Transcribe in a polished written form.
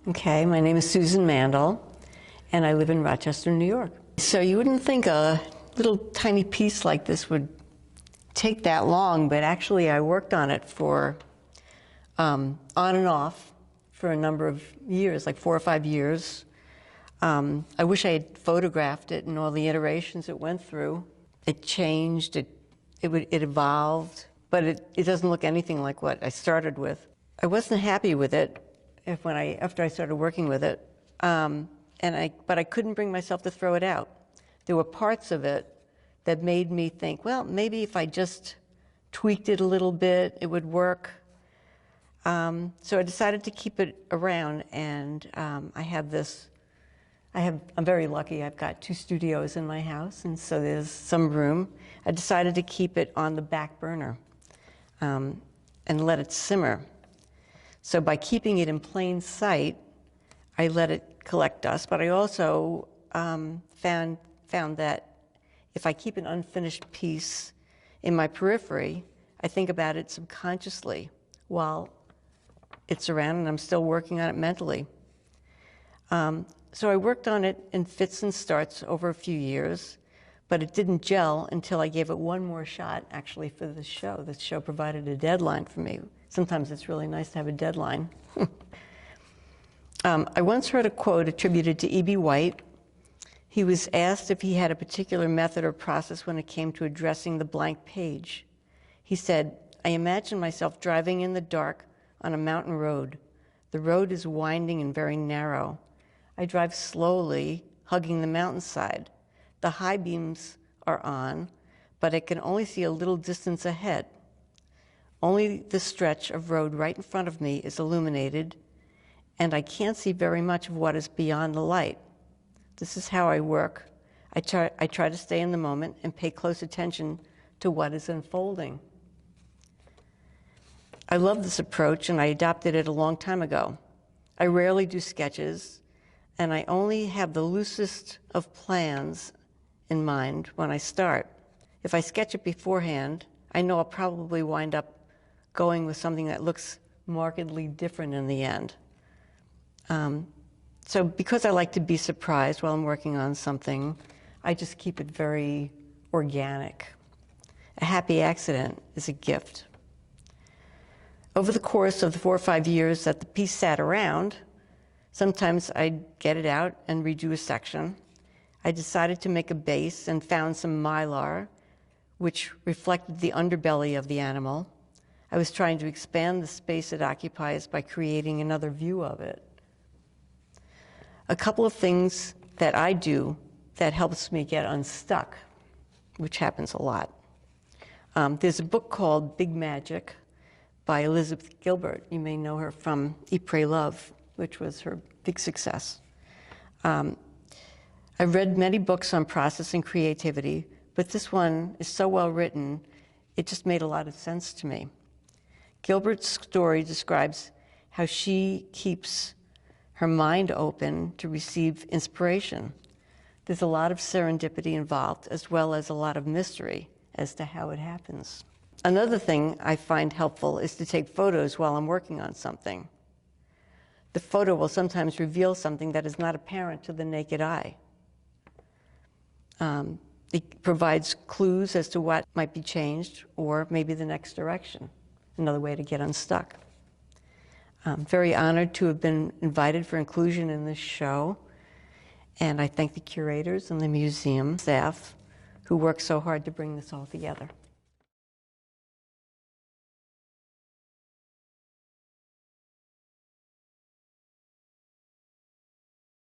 Okay, my name is Susan Mandl, and I live in Rochester, New York. So you wouldn't think a little tiny piece like this would take that long, but actually I worked on it for on and off for a number of years, like 4 or 5 years. I wish I had photographed it and all the iterations it went through. It changed, it evolved, but it doesn't look anything like what I started with. I wasn't happy with it after I started working with it, but I couldn't bring myself to throw it out. There were parts of it that made me think, well, maybe if I just tweaked it a little bit, it would work. So I decided to keep it around, and I'm very lucky. I've got 2 studios in my house, and so there's some room. I decided to keep it on the back burner and let it simmer. So by keeping it in plain sight, I let it collect dust, but I also found that if I keep an unfinished piece in my periphery, I think about it subconsciously while it's around, and I'm still working on it mentally. So I worked on it in fits and starts over a few years, but it didn't gel until I gave it one more shot, actually, for the show. The show provided a deadline for me. Sometimes it's really nice to have a deadline. I once heard a quote attributed to E.B. White. He was asked if he had a particular method or process when it came to addressing the blank page. He said, "I imagine myself driving in the dark on a mountain road. The road is winding and very narrow. I drive slowly, hugging the mountainside. The high beams are on, but I can only see a little distance ahead. Only the stretch of road right in front of me is illuminated, and I can't see very much of what is beyond the light. This is how I work. I try to stay in the moment and pay close attention to what is unfolding." I love this approach, and I adopted it a long time ago. I rarely do sketches, and I only have the loosest of plans in mind when I start. If I sketch it beforehand, I know I'll probably wind up going with something that looks markedly different in the end. So because I like to be surprised while I'm working on something, I just keep it very organic. A happy accident is a gift. Over the course of the 4 or 5 years that the piece sat around, sometimes I'd get it out and redo a section. I decided to make a base and found some mylar, which reflected the underbelly of the animal. I was trying to expand the space it occupies by creating another view of it. A couple of things that I do that helps me get unstuck, which happens a lot. There's a book called Big Magic by Elizabeth Gilbert. You may know her from Eat, Pray, Love, which was her big success. I've read many books on process and creativity, but this one is so well written, it just made a lot of sense to me. Gilbert's story describes how she keeps her mind open to receive inspiration. There's a lot of serendipity involved, as well as a lot of mystery as to how it happens. Another thing I find helpful is to take photos while I'm working on something. The photo will sometimes reveal something that is not apparent to the naked eye. It provides clues as to what might be changed, or maybe the next direction, another way to get unstuck. I'm very honored to have been invited for inclusion in this show, and I thank the curators and the museum staff who worked so hard to bring this all together.